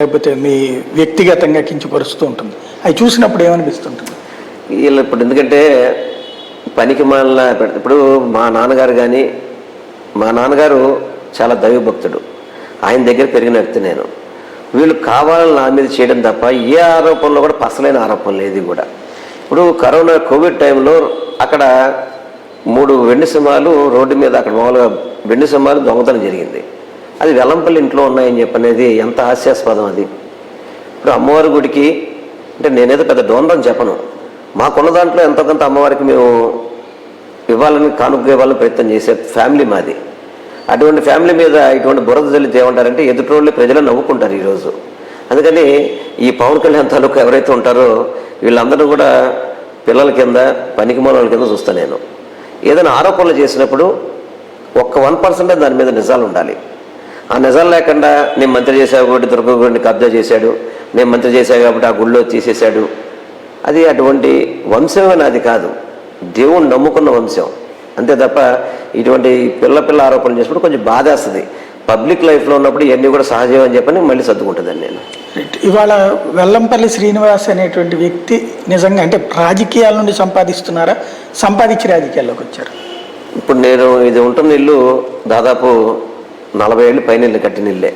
లేకపోతే మీ వ్యక్తిగతంగా కించపరుస్తూ ఉంటుంది. అవి చూసినప్పుడు ఏమనిపిస్తుంటుంది? వీళ్ళు ఇప్పుడు ఎందుకంటే పనికి మాల ఇప్పుడు మా నాన్నగారు చాలా దైవభక్తుడు. ఆయన దగ్గర పెరిగిన వ్యక్తి నేను. వీళ్ళు కావాలని నా మీద చేయడం తప్ప ఏ ఆరోపణలో కూడా పసలైన ఆరోపణ లేదు కూడా. ఇప్పుడు కోవిడ్ టైంలో అక్కడ 3 వెండి సింహాలు రోడ్డు మీద అక్కడ మామూలుగా వెండి సింహాలు దొంగతనం జరిగింది. అది వెల్లంపల్లి ఇంట్లో ఉన్నాయని చెప్పనేది ఎంత హాస్యాస్పదం అది. ఇప్పుడు అమ్మవారి గుడికి అంటే నేనేదో పెద్ద డోనరని చెప్పను, మాకున్న దాంట్లో ఎంతో కొంత అమ్మవారికి మేము కానుక ఇవ్వాలని ప్రయత్నం చేసే ఫ్యామిలీ మాది. అటువంటి ఫ్యామిలీ మీద ఇటువంటి బురద జల్లితే ఏమంటారంటే ఎదుటోళ్ళు ప్రజలు నవ్వుకుంటారు ఈరోజు. అందుకని ఈ పవన్ కళ్యాణ్ తాలూకు ఎవరైతే ఉంటారో వీళ్ళందరూ కూడా పిల్లల కింద పనికి మూలల కింద చూస్తాను నేను. ఏదైనా ఆరోపణలు చేసినప్పుడు ఒక్క 1% దాని మీద నిజాలు ఉండాలి. ఆ నిజాలు లేకుండా నేను మంత్రి చేశావు కాబట్టి దుర్గగుడిని కబ్జా చేశాడు, నేను మంత్రి చేశాను కాబట్టి ఆ గుళ్ళో తీసేశాడు, అది అటువంటి వంశమే నాది కాదు, దేవుణ్ణి నమ్ముకున్న వంశం అంతే తప్ప ఇటువంటి పిల్ల ఆరోపణలు చేసినప్పుడు కొంచెం బాధేస్తుంది. పబ్లిక్ లైఫ్లో ఉన్నప్పుడు ఇవన్నీ కూడా సహజం అని చెప్పని మళ్ళీ సర్దుకుంటుందండి నేను. ఇవాళ వెల్లంపల్లి శ్రీనివాస్ అనేటువంటి వ్యక్తి నిజంగా అంటే రాజకీయాల నుండి సంపాదిస్తున్నారా, సంపాదించి రాజకీయాల్లోకి వచ్చారు? ఇప్పుడు నేను ఇది ఉంటున్న ఇల్లు దాదాపు 40 ఏళ్ళు పైన ఇల్లు కట్టిన ఇల్లే.